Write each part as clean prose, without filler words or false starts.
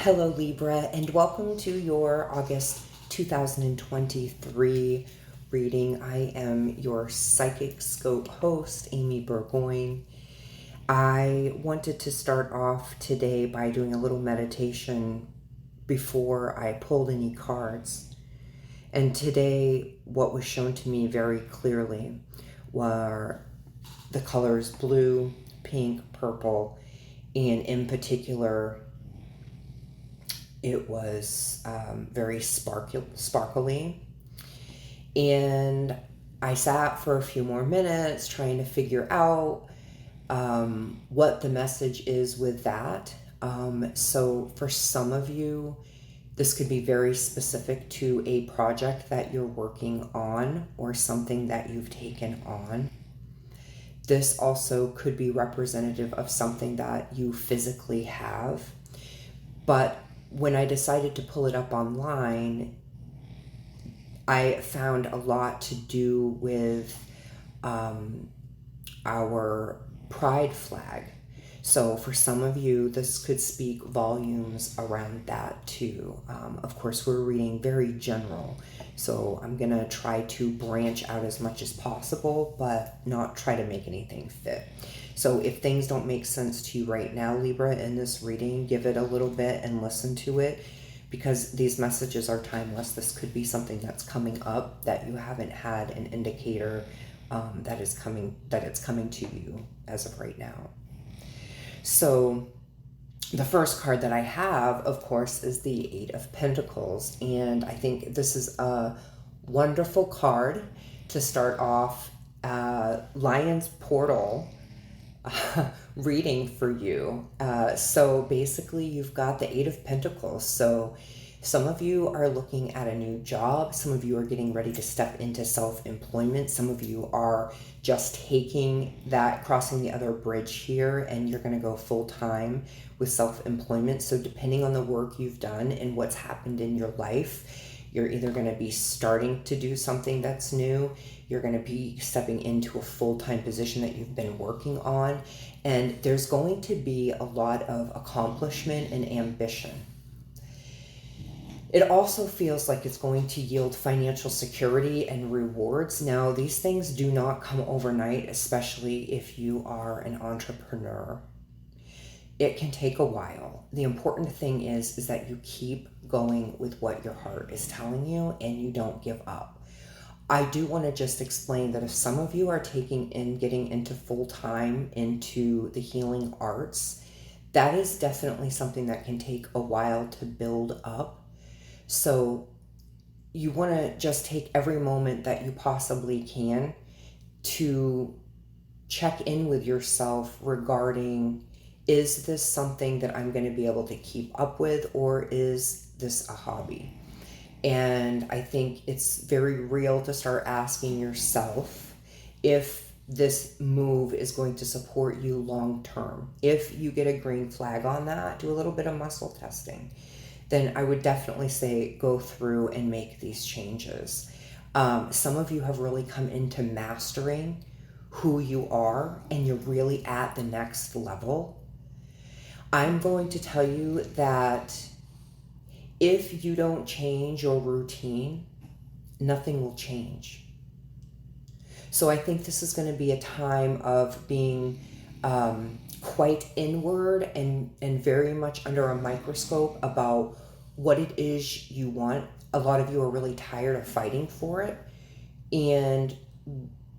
Hello Libra, and welcome to your August 2023 reading. I am your PsychicScope host, Amy Burgoyne. I wanted to start off today by doing a little meditation before I pulled any cards. And today, what was shown to me very clearly were the colors blue, pink, purple, and in particular, it was very sparkly. And I sat for a few more minutes trying to figure out what the message is with that. So for some of you, this could be very specific to a project that you're working on or something that you've taken on. This also could be representative of something that you physically have. But when I decided to pull it up online, I found a lot to do with our pride flag. So for some of you, this could speak volumes around that too. Of course, we're reading very general, so I'm going to try to branch out as much as possible, but not try to make anything fit. So if things don't make sense to you right now, Libra, in this reading, give it a little bit and listen to it, because these messages are timeless. This could be something that's coming up that you haven't had an indicator that it's coming to you as of right now. So the first card that I have, of course, is the Eight of Pentacles, and I think this is a wonderful card to start off Lion's Portal reading for you. So basically you've got the Eight of Pentacles. So some of you are looking at a new job. Some of you are getting ready to step into self-employment. Some of you are just crossing the other bridge here, and you're going to go full-time with self-employment. So depending on the work you've done and what's happened in your life, you're either going to be starting to do something that's new, you're going to be stepping into a full-time position that you've been working on, and there's going to be a lot of accomplishment and ambition. It also feels like it's going to yield financial security and rewards. Now, these things do not come overnight, especially if you are an entrepreneur. It can take a while. The important thing is that you keep going with what your heart is telling you and you don't give up. I do want to just explain that if some of you are getting into full-time into the healing arts, that is definitely something that can take a while to build up. So you want to just take every moment that you possibly can to check in with yourself regarding, is this something that I'm going to be able to keep up with, or is this a hobby? And I think it's very real to start asking yourself if this move is going to support you long term. If you get a green flag on that, do a little bit of muscle testing. Then I would definitely say go through and make these changes. Some of you have really come into mastering who you are, and you're really at the next level. I'm going to tell you that if you don't change your routine, nothing will change. So I think this is going to be a time of being quite inward and very much under a microscope about what it is you want. A lot of you are really tired of fighting for it, and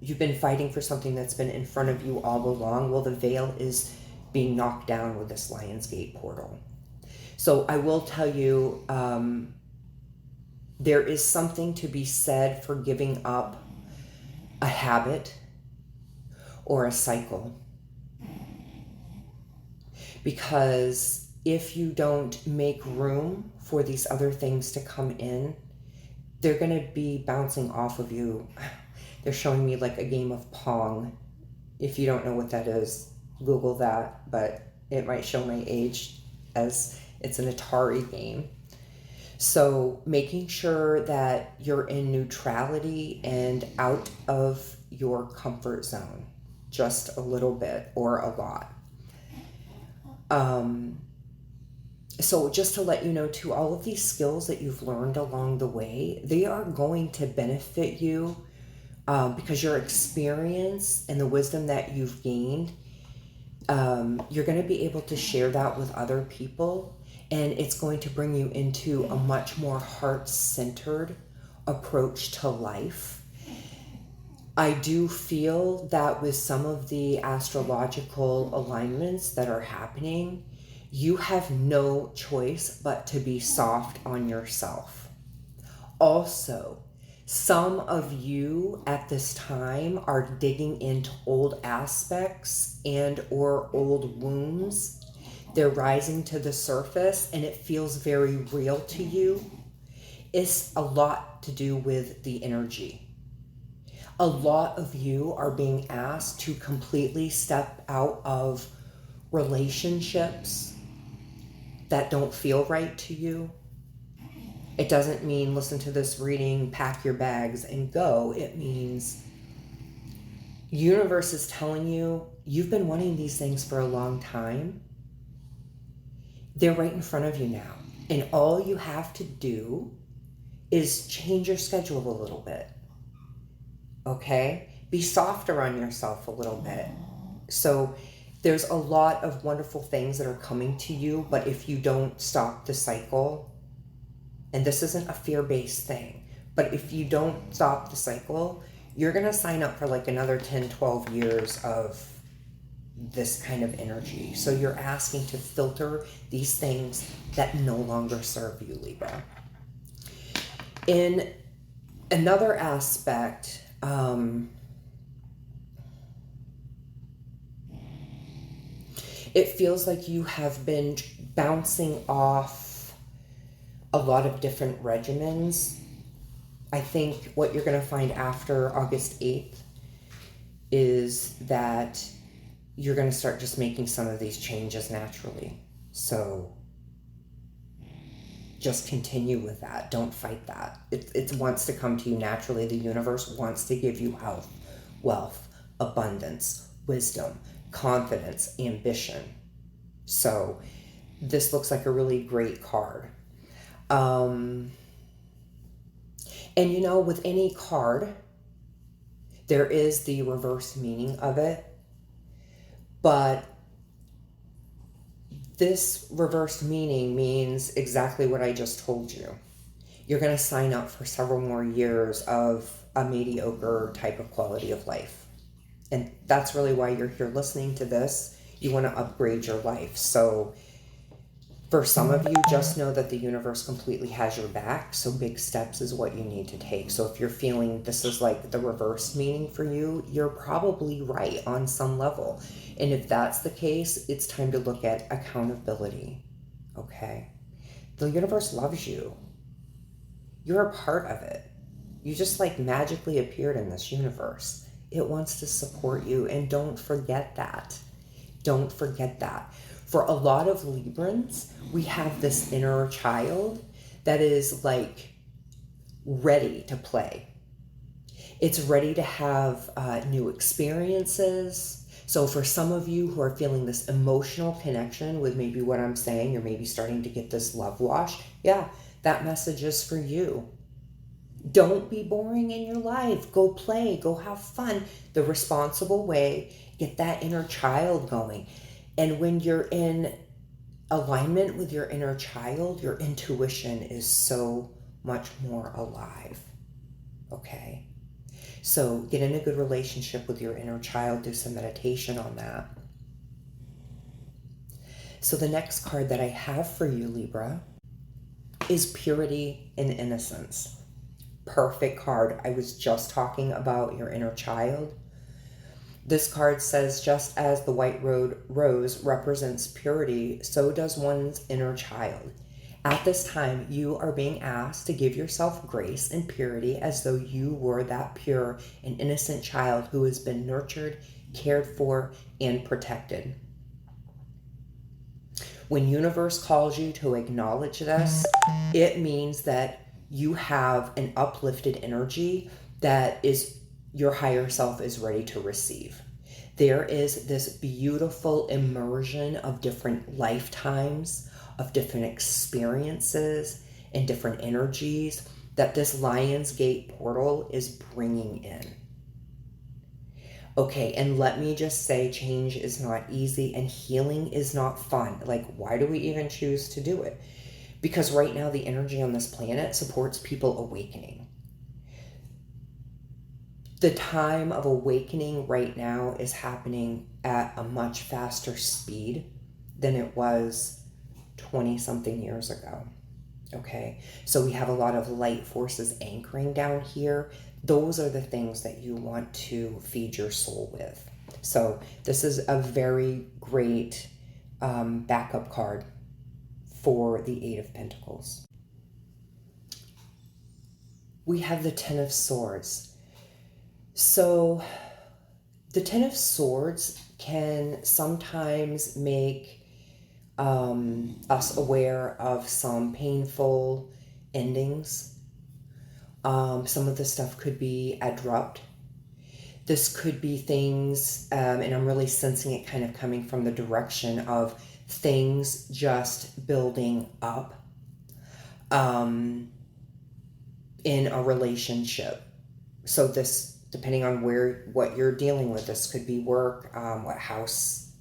you've been fighting for something that's been in front of you all along. Well, the veil is being knocked down with this Lionsgate portal. So I will tell you, there is something to be said for giving up a habit or a cycle. Because if you don't make room for these other things to come in, they're going to be bouncing off of you. They're showing me like a game of Pong. If you don't know what that is, Google that, but it might show my age as it's an Atari game. So making sure that you're in neutrality and out of your comfort zone, just a little bit or a lot. So just to let you know too, all of these skills that you've learned along the way, they are going to benefit you because your experience and the wisdom that you've gained, you're going to be able to share that with other people, and it's going to bring you into a much more heart-centered approach to life. I do feel that with some of the astrological alignments that are happening, you have no choice but to be soft on yourself. Also, some of you at this time are digging into old aspects and or old wounds. They're rising to the surface and it feels very real to you. It's a lot to do with the energy. A lot of you are being asked to completely step out of relationships that don't feel right to you. It doesn't mean listen to this reading, pack your bags and go. It means universe is telling you you've been wanting these things for a long time. They're right in front of you now. And all you have to do is change your schedule a little bit. Okay? Be softer on yourself a little bit. So there's a lot of wonderful things that are coming to you, but if you don't stop the cycle, and this isn't a fear-based thing, but if you don't stop the cycle, you're going to sign up for like another 10, 12 years of this kind of energy. So you're asking to filter these things that no longer serve you, Libra. In another aspect, it feels like you have been bouncing off a lot of different regimens. I think what you're going to find after August 8th is that you're going to start just making some of these changes naturally. So just continue with that. Don't fight that. It wants to come to you naturally. The universe wants to give you health, wealth, abundance, wisdom, confidence, ambition. So this looks like a really great card. And you know, with any card, there is the reverse meaning of it. But this reversed meaning means exactly what I just told you. You're going to sign up for several more years of a mediocre type of quality of life. And that's really why you're here listening to this. You want to upgrade your life. So for some of you, just know that the universe completely has your back. So big steps is what you need to take. So if you're feeling this is like the reverse meaning for you, you're probably right on some level. And if that's the case, it's time to look at accountability. Okay? The universe loves you. You're a part of it. You just like magically appeared in this universe. It wants to support you, and don't forget that. Don't forget that. For a lot of Librans, we have this inner child that is like ready to play. It's ready to have new experiences. So for some of you who are feeling this emotional connection with maybe what I'm saying, you're maybe starting to get this love wash. Yeah, that message is for you. Don't be boring in your life. Go play, go have fun the responsible way. Get that inner child going. And when you're in alignment with your inner child, your intuition is so much more alive. Okay? So get in a good relationship with your inner child. Do some meditation on that. So the next card that I have for you, Libra, is Purity and Innocence. Perfect card. I was just talking about your inner child. This card says, just as the white rose represents purity, so does one's inner child. At this time, you are being asked to give yourself grace and purity as though you were that pure and innocent child who has been nurtured, cared for, and protected. When universe calls you to acknowledge this, it means that you have an uplifted energy that is your higher self is ready to receive. There is this beautiful immersion of different lifetimes of different experiences and different energies that this Lion's Gate portal is bringing in. Okay, and let me just say, change is not easy and healing is not fun. Like, why do we even choose to do it? Because right now the energy on this planet supports people awakening. The time of awakening right now is happening at a much faster speed than it was 20-something years ago. Okay, so we have a lot of light forces anchoring down here. Those are the things that you want to feed your soul with. So this is a very great backup card for the Eight of Pentacles. We have the Ten of Swords. So the Ten of Swords can sometimes make us aware of some painful endings. Some of the stuff could be abrupt. This could be things, and I'm really sensing it kind of coming from the direction of things just building up in a relationship. So this, depending on what you're dealing with, this could be work, what house,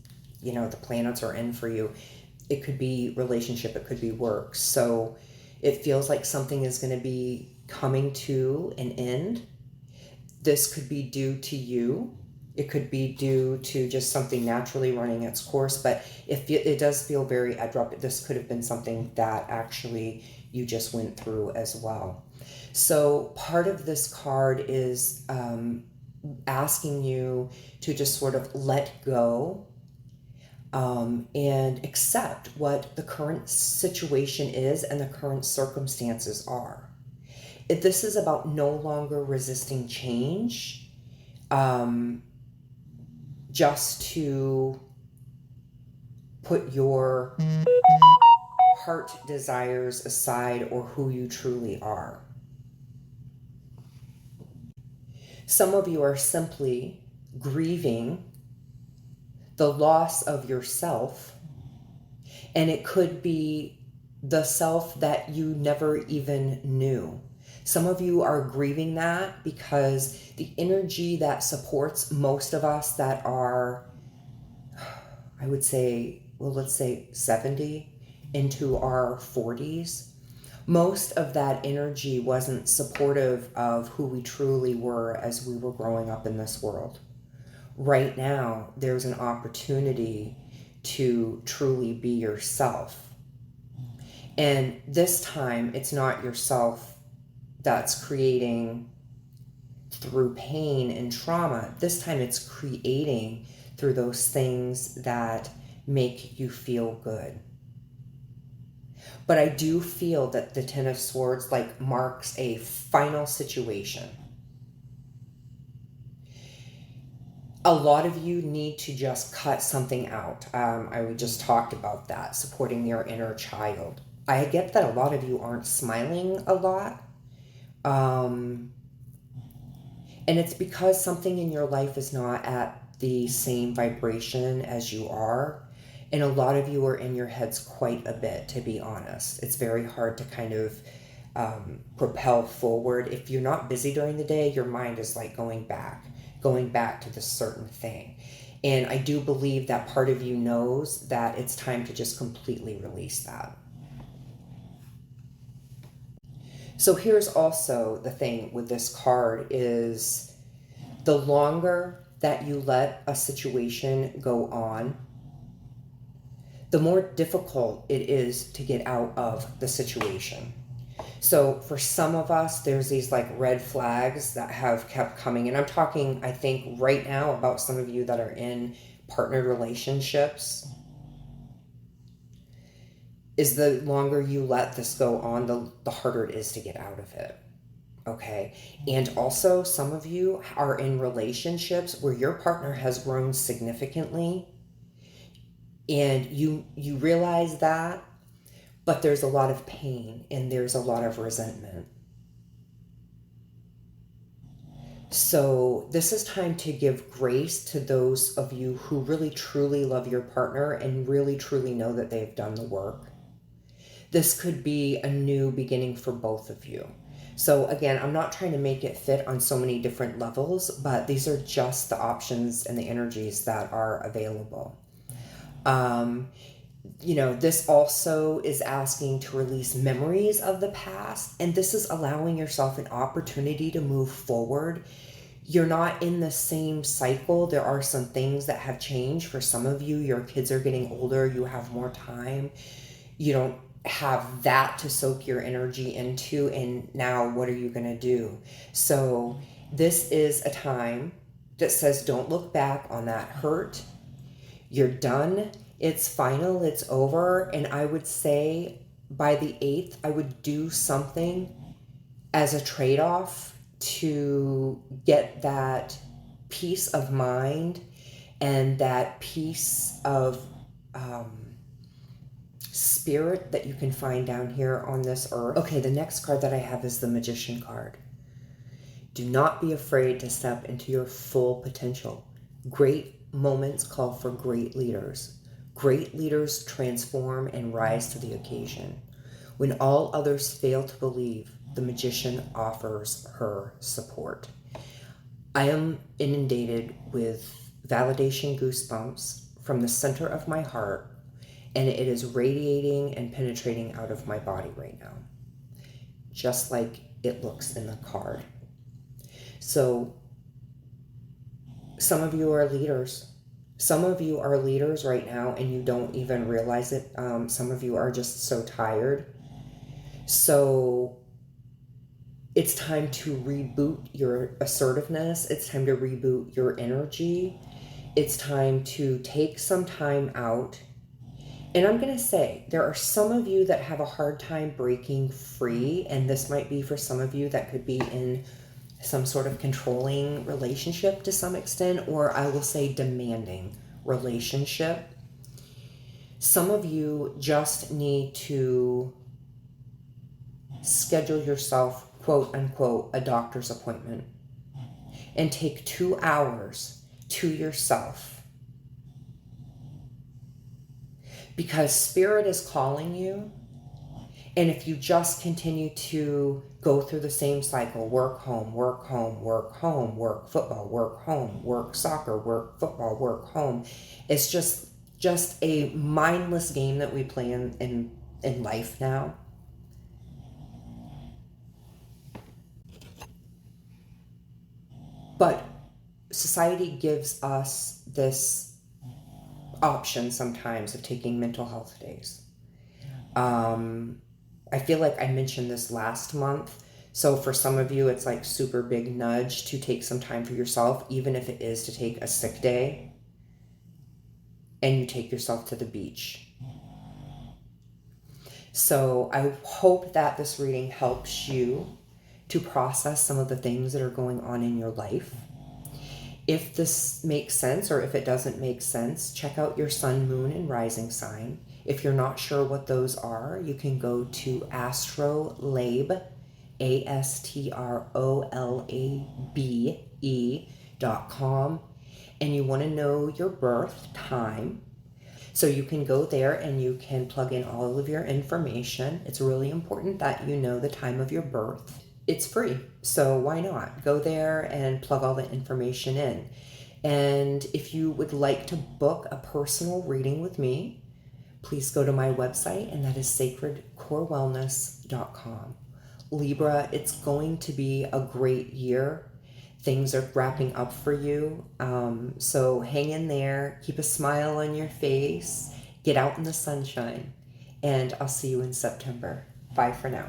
the planets are in for you. It could be relationship, it could be work. So it feels like something is going to be coming to an end. This could be due to you. It could be due to just something naturally running its course. But if it does feel very abrupt, this could have been something that actually you just went through as well. So part of this card is asking you to just sort of let go and accept what the current situation is and the current circumstances are. If this is about no longer resisting change, just to put your heart desires aside or who you truly are. Some of you are simply grieving the loss of yourself, and it could be the self that you never even knew. Some of you are grieving that because the energy that supports most of us that are, I would say, well, let's say 70 into our 40s, most of that energy wasn't supportive of who we truly were as we were growing up in this world. Right now, there's an opportunity to truly be yourself. And this time, it's not yourself that's creating through pain and trauma. This time, it's creating through those things that make you feel good. But I do feel that the Ten of Swords marks a final situation. A lot of you need to just cut something out. I just talked about that, supporting your inner child. I get that a lot of you aren't smiling a lot. And it's because something in your life is not at the same vibration as you are. And a lot of you are in your heads quite a bit, to be honest. It's very hard to kind of propel forward. If you're not busy during the day, your mind is going back to this certain thing. And I do believe that part of you knows that it's time to just completely release that. So here's also the thing with this card is the longer that you let a situation go on, the more difficult it is to get out of the situation. So for some of us, there's these red flags that have kept coming. And I'm talking, I think, right now about some of you that are in partnered relationships. Is the longer you let this go on, the harder it is to get out of it. Okay. And also some of you are in relationships where your partner has grown significantly and you realize that, but there's a lot of pain and there's a lot of resentment. So this is time to give grace to those of you who really truly love your partner and really truly know that they've done the work. This could be a new beginning for both of you. So again, I'm not trying to make it fit on so many different levels, but these are just the options and the energies that are available. This also is asking to release memories of the past, and this is allowing yourself an opportunity to move forward. You're not in the same cycle. There are some things that have changed. For some of you, your kids are getting older, you have more time. You don't have that to soak your energy into, and now what are you going to do? So this is a time that says don't look back on that hurt. You're done. It's final. It's over. And I would say by the 8th, I would do something as a trade-off to get that peace of mind and that peace of spirit that you can find down here on this earth. Okay, the next card that I have is the Magician card. Do not be afraid to step into your full potential. Great moments call for great leaders. Great leaders transform and rise to the occasion. When all others fail to believe, the Magician offers her support. I am inundated with validation goosebumps from the center of my heart, and it is radiating and penetrating out of my body right now, just like it looks in the card. So some of you are leaders. Some of you are leaders right now and you don't even realize it. Some of you are just so tired. So it's time to reboot your assertiveness. It's time to reboot your energy. It's time to take some time out. And I'm going to say, there are some of you that have a hard time breaking free, and this might be for some of you that could be in some sort of controlling relationship to some extent, or I will say demanding relationship. Some of you just need to schedule yourself, quote unquote, a doctor's appointment and take 2 hours to yourself, because spirit is calling you. And if you just continue to go through the same cycle, work, home, work, home, work, home, work, football, work, home, work, soccer, work, football, work, home, it's just a mindless game that we play in life now. But society gives us this option sometimes of taking mental health days. I feel like I mentioned this last month. So for some of you, it's like super big nudge to take some time for yourself, even if it is to take a sick day and you take yourself to the beach. So I hope that this reading helps you to process some of the things that are going on in your life. If this makes sense, or if it doesn't make sense, check out your sun, moon, and rising sign. If you're not sure what those are, you can go to astrolabe, astrolabe.com, and you want to know your birth time. So you can go there and you can plug in all of your information. It's really important that you know the time of your birth. It's free, so why not? Go there and plug all the information in. And if you would like to book a personal reading with me, please go to my website, and that is sacredcorewellness.com. Libra, it's going to be a great year. Things are wrapping up for you. So hang in there, keep a smile on your face, get out in the sunshine, and I'll see you in September. Bye for now.